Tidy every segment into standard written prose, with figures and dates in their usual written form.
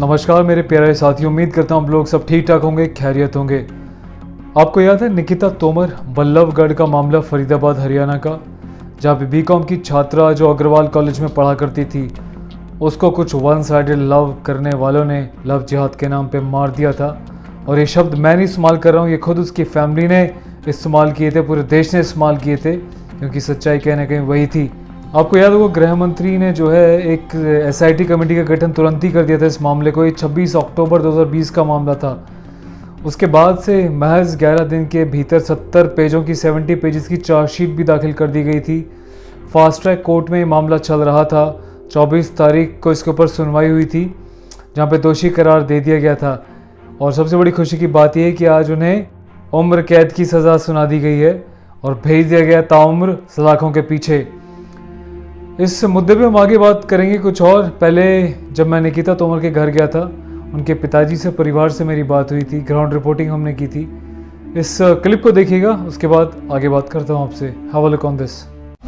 नमस्कार मेरे प्यारे साथियों, उम्मीद करता हूँ आप लोग सब ठीक ठाक होंगे, खैरियत होंगे। आपको याद है निकिता तोमर बल्लभगढ़ का मामला, फरीदाबाद हरियाणा का, जहाँ पे बीकॉम की छात्रा जो अग्रवाल कॉलेज में पढ़ा करती थी, उसको कुछ वन साइडेड लव करने वालों ने लव जिहाद के नाम पे मार दिया था। और ये शब्द मैं नहीं इस्तेमाल कर रहा हूँ, ये खुद उसकी फैमिली ने इस्तेमाल किए थे, पूरे देश ने इस्तेमाल किए थे, क्योंकि सच्चाई कहीं ना कहीं वही थी। आपको याद होगा गृह मंत्री ने जो है एक एसआईटी कमेटी का गठन तुरंत ही कर दिया था इस मामले को। ये 26 अक्टूबर 2020 का मामला था। उसके बाद से महज 11 दिन के भीतर 70 पेजों की 70 पेजेस की चार्जशीट भी दाखिल कर दी गई थी। फास्ट ट्रैक कोर्ट में ये मामला चल रहा था। 24 तारीख को इसके ऊपर सुनवाई हुई थी, जहाँ पे दोषी करार दे दिया गया था। और सबसे बड़ी खुशी की बात यह है कि आज उन्हें उम्र कैद की सज़ा सुना दी गई है और भेज दिया गया ताउम्र सलाखों के पीछे। इस मुद्दे पे हम आगे बात करेंगे कुछ और। पहले जब मैं निकिता तोमर के घर गया था, उनके पिताजी से, परिवार से मेरी बात हुई थी, ग्राउंड रिपोर्टिंग हमने की थी। इस क्लिप को देखिएगा, उसके बाद आगे बात करता हूँ आपसे। Have a look on this.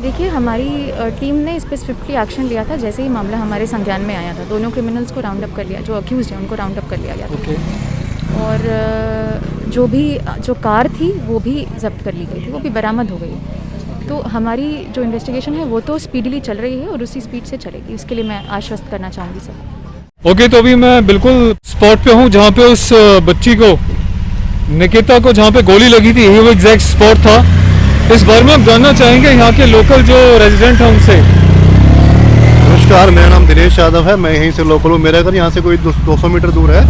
देखिए, हमारी टीम ने इस पर स्विफ्टली एक्शन लिया था जैसे ही मामला हमारे संज्ञान में आया था। दोनों क्रिमिनल्स को राउंड अप कर लिया, जो अक्यूज हैं उनको राउंड अप कर लिया गया था। और जो कार थी वो भी जब्त कर ली गई थी, वो भी बरामद हो गई। तो हमारी जो इन्वेस्टिगेशन है वो तो स्पीडली चल रही है और उसी स्पीड से चलेगी, इसके लिए मैं आश्वस्त करना चाहूँगी सबको। ओके, तो अभी मैं बिल्कुल स्पॉट पे हूँ जहाँ पे उस बच्ची को, निकिता को, जहाँ पे गोली लगी थी, यही वो एग्जैक्ट स्पॉट था। इस बारे में हम जानना चाहेंगे यहाँ के लोकल जो रेजिडेंट हैं उनसे। नमस्कार, मेरा नाम दिनेश यादव है, मैं यहीं से लोकल हूँ। मेरा घर यहाँ से कोई 200 मीटर दूर है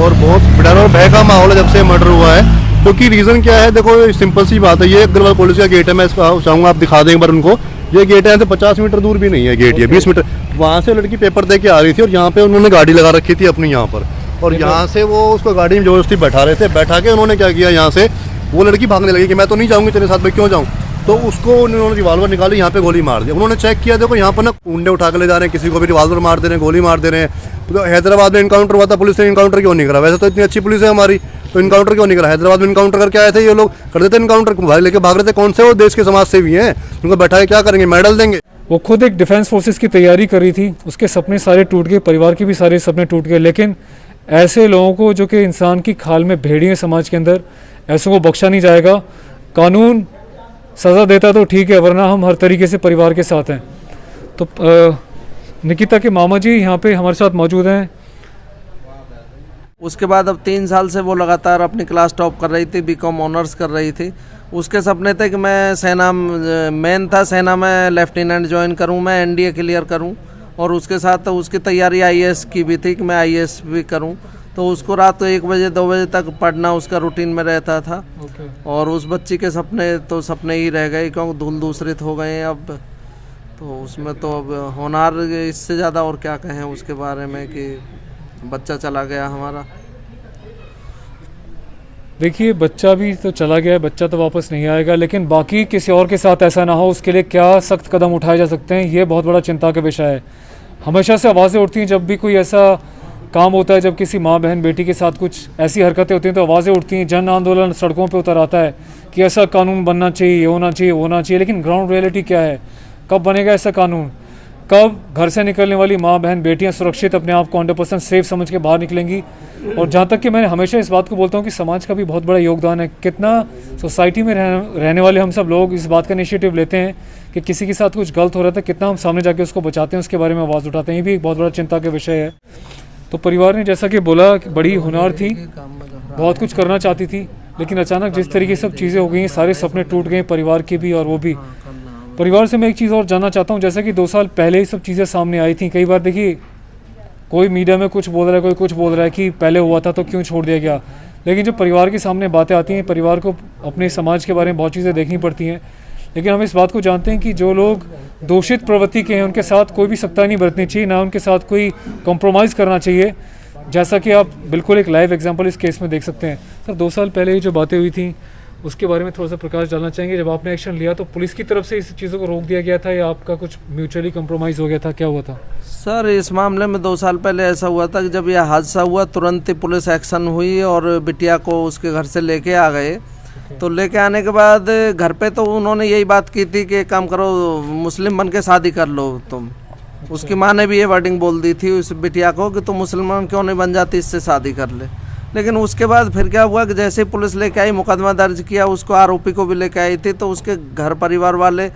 और बहुत डर और भय का माहौल है जब से मर्डर हुआ है। क्योंकि रीज़न क्या है, देखो सिंपल सी बात है, ये अग्रवाल कॉलेज का गेट है। मैं चाहूँगा आप दिखा दें एक बार उनको। ये गेट है, यहाँ से 50 मीटर दूर भी नहीं है गेट, ये 20 मीटर। वहाँ से लड़की पेपर दे के आ रही थी और यहाँ पे उन्होंने गाड़ी लगा रखी थी अपनी यहाँ पर, और यहाँ से वो उसको गाड़ी में जबरदस्ती बैठा रहे थे। बैठा के उन्होंने क्या किया, यहाँ से वो लड़की भागने लगी कि मैं तो नहीं जाऊँगी तेरे साथ, मैं क्यों जाऊँ। तो उसको उन्होंने रिवाल्वर निकाली, यहाँ पे गोली मार दिया। उन्होंने चेक किया, देखो यहाँ पर ना कुंडे उठा के ले जा रहे हैं, किसी को भी रिवाल्वर मार दे रहे हैं, गोली मार दे रहे हैं। तो हैदराबाद में इनकाउंटर हुआ था, पुलिस ने इनकाउंटर क्यों नहीं करा? वैसे तो इतनी अच्छी पुलिस है हमारी, तो इनकाउंटर क्यों नहीं करा? हैदराबाद में इनकाउंटर करके आए थे ये लोग, कर देते इनकाउंटर, भाई लेके भाग रहे थे। कौन से वो देश के समाज सेवी हैं, उनको बैठा के क्या करेंगे, मेडल देंगे? वो खुद एक डिफेंस फोर्सेस की तैयारी कर रही थी, उसके सपने सारे टूट गए, परिवार के भी सारे सपने टूट गए। लेकिन ऐसे लोगों को, जो कि इंसान की खाल में भेड़ी है समाज के अंदर, ऐसों को बख्शा नहीं जाएगा। कानून सज़ा देता तो ठीक है, वरना हम हर तरीके से परिवार के साथ हैं। तो निकिता के मामा जी यहाँ पे हमारे साथ मौजूद हैं। उसके बाद अब 3 साल से वो लगातार अपनी क्लास टॉप कर रही थी, बीकॉम ऑनर्स कर रही थी। उसके सपने थे कि मैं सेना में लेफ्टिनेंट ज्वाइन करूं, मैं एनडीए क्लियर करूं, और उसके साथ उसकी तैयारी आईएएस की भी थी कि मैं आईएएस भी करूं। तो उसको रात 1 बजे 2 बजे तक पढ़ना उसका रूटीन में रहता था। और उस बच्ची के सपने तो सपने ही रह गए, क्योंकि धूल दूसरित हो गए हैं अब। तो उसमें तो अब होनार, इससे ज़्यादा और क्या कहें उसके बारे में, कि बच्चा चला गया हमारा। देखिए, बच्चा भी तो चला गया है, बच्चा तो वापस नहीं आएगा, लेकिन बाकी किसी और के साथ ऐसा ना हो, उसके लिए क्या सख्त कदम उठाए जा सकते हैं, ये बहुत बड़ा चिंता का विषय है। हमेशा से आवाज़ें उठती हैं जब भी कोई ऐसा काम होता है, जब किसी माँ बहन बेटी के साथ कुछ ऐसी हरकतें होती हैं, तो आवाज़ें उठती हैं, जन आंदोलन सड़कों पे उतर आता है कि ऐसा कानून बनना चाहिए, ये होना चाहिए, वो होना चाहिए। लेकिन ग्राउंड रियलिटी क्या है? कब बनेगा ऐसा कानून? कब घर से निकलने वाली माँ बहन बेटियाँ सुरक्षित, अपने आप को 100% सेफ समझ के बाहर निकलेंगी? और जहाँ तक कि मैं हमेशा इस बात को बोलता हूँ कि समाज का भी बहुत बड़ा योगदान है। कितना सोसाइटी में रहने वाले हम सब लोग इस बात का इनिशिएटिव लेते हैं कि किसी के साथ कुछ गलत हो रहा था, कितना हम सामने जाके उसको बचाते हैं, उसके बारे में आवाज़ उठाते हैं। ये भी एक बहुत बड़ा चिंता का विषय है। तो परिवार ने जैसा कि बोला कि बड़ी हुनर थी, बहुत कुछ करना चाहती थी, लेकिन अचानक जिस तरीके सब चीज़ें हो गई, सारे सपने टूट गए, परिवार के भी और वो भी। परिवार से मैं एक चीज़ और जानना चाहता हूँ, जैसा कि 2 साल पहले ही सब चीज़ें सामने आई थी। कई बार देखिए, कोई मीडिया में कुछ बोल रहा है, कोई कुछ बोल रहा है कि पहले हुआ था तो क्यों छोड़ दिया गया। लेकिन जब परिवार के सामने बातें आती हैं, परिवार को अपने समाज के बारे में बहुत चीज़ें देखनी पड़ती हैं। लेकिन हम इस बात को जानते हैं कि जो लोग दोषित प्रवृत्ति के हैं, उनके साथ कोई भी सख्ताई नहीं बरतनी चाहिए, ना उनके साथ कोई कॉम्प्रोमाइज़ करना चाहिए, जैसा कि आप बिल्कुल एक लाइव एग्जांपल इस केस में देख सकते हैं। सर, 2 साल पहले ही जो बातें हुई थी, उसके बारे में थोड़ा सा प्रकाश डालना चाहेंगे। जब आपने एक्शन लिया तो पुलिस की तरफ से इस चीज़ों को रोक दिया गया था, या आपका कुछ म्यूचुअली कॉम्प्रोमाइज़ हो गया था, क्या हुआ था? सर, इस मामले में 2 साल पहले ऐसा हुआ था कि जब यह हादसा हुआ, तुरंत ही पुलिस एक्शन हुई और बिटिया को उसके घर से लेके आ गए। तो लेके आने के बाद घर पे तो उन्होंने यही बात की थी कि एक काम करो, मुस्लिम बन के शादी कर लो तुम। उसकी माँ ने भी ये वर्डिंग बोल दी थी उस बिटिया को कि तुम मुसलमान क्यों नहीं बन जाती, इससे शादी कर ले। लेकिन उसके बाद फिर क्या हुआ कि जैसे पुलिस लेके आई, मुकदमा दर्ज किया, उसको आरोपी को भी लेके आई थी, तो उसके घर परिवार वाले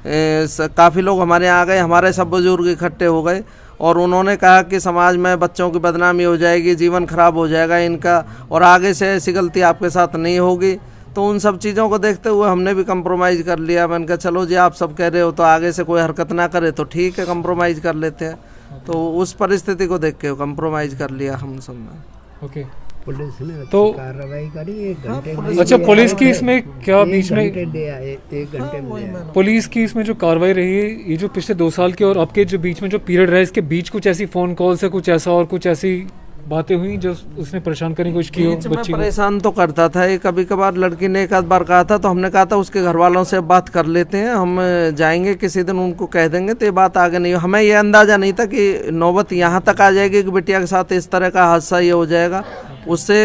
काफ़ी लोग हमारे यहाँ आ गए, हमारे सब बुजुर्ग इकट्ठे हो गए और उन्होंने कहा कि समाज में बच्चों की बदनामी हो जाएगी, जीवन खराब हो जाएगा इनका, और आगे से ऐसी गलती आपके साथ नहीं होगी। तो उन सब चीज़ों को देखते हुए हमने भी कंप्रोमाइज़ कर लिया। मैंने कहा चलो जी, आप सब कह रहे हो तो आगे से कोई हरकत ना करे तो ठीक है, कंप्रोमाइज़ कर लेते हैं। तो उस परिस्थिति को देख के कंप्रोमाइज़ कर लिया हम सब ने। ओके, पुलिस ने तो कार्रवाई करी 1 घंटे में। अच्छा, पुलिस की इसमें क्या बीच में 1 घंटे में पुलिस की इसमें जो कार्रवाई रही है, ये जो पिछले 2 साल के और अब के जो बीच में जो पीरियड रहा है, इसके बीच कुछ ऐसी फ़ोन कॉल से कुछ ऐसा और कुछ ऐसी बातें हुई जो उसने परेशान करने की कोशिश की हो बच्ची को? परेशान तो करता था ये, कभी कभार लड़की ने एक आध बार कहा था, तो हमने कहा था उसके घर वालों से बात कर लेते हैं, हम जाएंगे किसी दिन, उनको कह देंगे, तो ये बात आगे नहीं। हमें ये अंदाज़ा नहीं था कि नौबत यहाँ तक आ जाएगी कि बिटिया के साथ इस तरह का हादसा ये हो जाएगा। उससे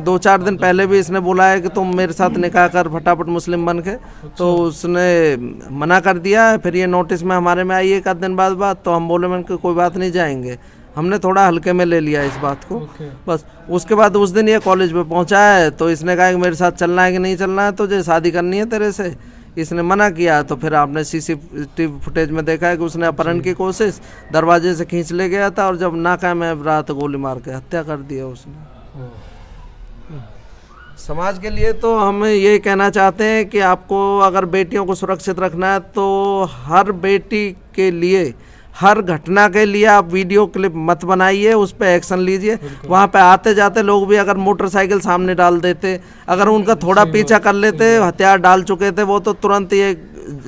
2-4 दिन पहले भी इसने बोला है कि तुम मेरे साथ निकाह कर फटाफट मुस्लिम बन के, तो उसने मना कर दिया। फिर ये नोटिस में हमारे में आई 1 आध दिन बाद, तो हम बोले मैंने कोई बात नहीं, जाएंगे। हमने थोड़ा हल्के में ले लिया इस बात को। बस उसके बाद उस दिन ये कॉलेज पे पहुंचा है, तो इसने कहा कि मेरे साथ चलना है कि नहीं चलना है, तुझे शादी करनी है तेरे से। इसने मना किया, तो फिर आपने CCTV फुटेज में देखा है कि उसने अपहरण की कोशिश, दरवाजे से खींच ले गया था, और जब नाकामयाब रहा तो गोली मार के हत्या कर दिया उसने। समाज के लिए तो हम ये कहना चाहते हैं कि आपको अगर बेटियों को सुरक्षित रखना है, तो हर बेटी के लिए, हर घटना के लिए आप वीडियो क्लिप मत बनाइए, उस पर एक्शन लीजिए। वहाँ पे आते जाते लोग भी अगर मोटरसाइकिल सामने डाल देते, अगर उनका थोड़ा पीछा कर लेते, हथियार डाल चुके थे वो, तो तुरंत ये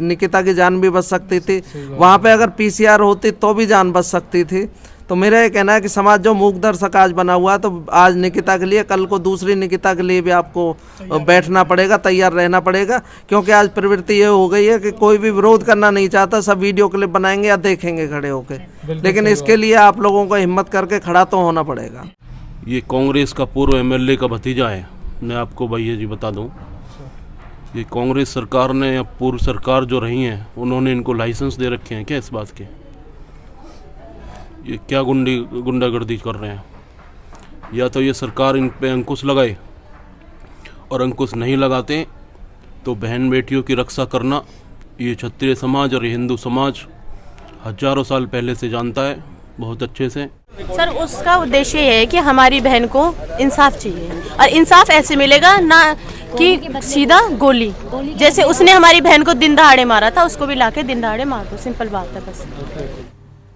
निकिता की जान भी बच सकती थी। वहाँ पे अगर PCR होती तो भी जान बच सकती थी। तो मेरा ये कहना है कि समाज जो मूक दर्शक आज बना हुआ है, तो आज निकिता के लिए, कल को दूसरी निकिता के लिए भी आपको बैठना पड़ेगा, तैयार रहना पड़ेगा। क्योंकि आज प्रवृत्ति ये हो गई है कि कोई भी विरोध करना नहीं चाहता, सब वीडियो क्लिप बनाएंगे या देखेंगे खड़े होकर। लेकिन इसके लिए आप लोगों को हिम्मत करके खड़ा तो होना पड़ेगा। ये कांग्रेस का पूर्व MLA का भतीजा है, मैं आपको भैया जी बता दूं। ये कांग्रेस सरकार ने या पूर्व सरकार जो रही है, उन्होंने इनको लाइसेंस दे रखे हैं क्या इस बात के? ये क्या गुंडागर्दी कर रहे हैं? या तो ये सरकार इन पे अंकुश लगाए, और अंकुश नहीं लगाते तो बहन बेटियों की रक्षा करना ये क्षत्रिय समाज और ये हिंदू समाज हजारों साल पहले से जानता है, बहुत अच्छे से। सर, उसका उद्देश्य ये है कि हमारी बहन को इंसाफ चाहिए, और इंसाफ ऐसे मिलेगा ना कि सीधा गोली, जैसे उसने हमारी बहन को दिन दहाड़े मारा था, उसको भी लाके दिन दहाड़े मार दो, सिंपल बात है बस।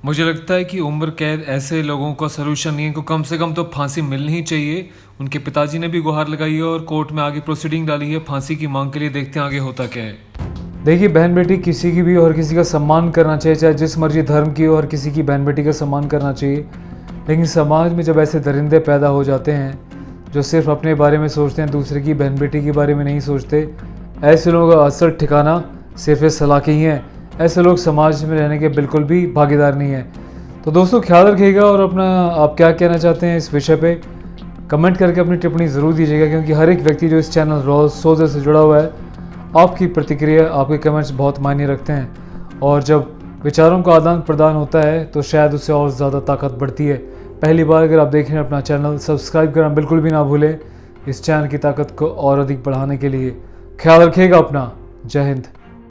मुझे लगता है कि उम्र कैद ऐसे लोगों का सलूशन नहीं है, को कम से कम तो फांसी मिलनी ही चाहिए। उनके पिताजी ने भी गुहार लगाई है और कोर्ट में आगे प्रोसीडिंग डाली है फांसी की मांग के लिए। देखते हैं आगे होता क्या है। देखिए, बहन बेटी किसी की भी और किसी का सम्मान करना चाहिए, चाहे जिस मर्जी धर्म की हो, और किसी की बहन बेटी का सम्मान करना चाहिए। लेकिन समाज में जब ऐसे दरिंदे पैदा हो जाते हैं जो सिर्फ अपने बारे में सोचते हैं, दूसरे की बहन बेटी के बारे में नहीं सोचते, ऐसे लोगों का असल ठिकाना सिर्फ सलाखे ही हैं। ऐसे लोग समाज में रहने के बिल्कुल भी भागीदार नहीं है। तो दोस्तों, ख्याल रखिएगा, और अपना आप क्या कहना चाहते हैं इस विषय पे कमेंट करके अपनी टिप्पणी ज़रूर दीजिएगा, क्योंकि हर एक व्यक्ति जो इस चैनल रॉ सोजर से जुड़ा हुआ है, आपकी प्रतिक्रिया, आपके कमेंट्स बहुत मायने रखते हैं। और जब विचारों का आदान प्रदान होता है तो शायद उससे और ज़्यादा ताकत बढ़ती है। पहली बार अगर आप देख रहे हैं अपना चैनल, सब्सक्राइब करना बिल्कुल भी ना भूलें इस चैनल की ताकत को और अधिक बढ़ाने के लिए। ख्याल रखिएगा अपना। जय हिंद।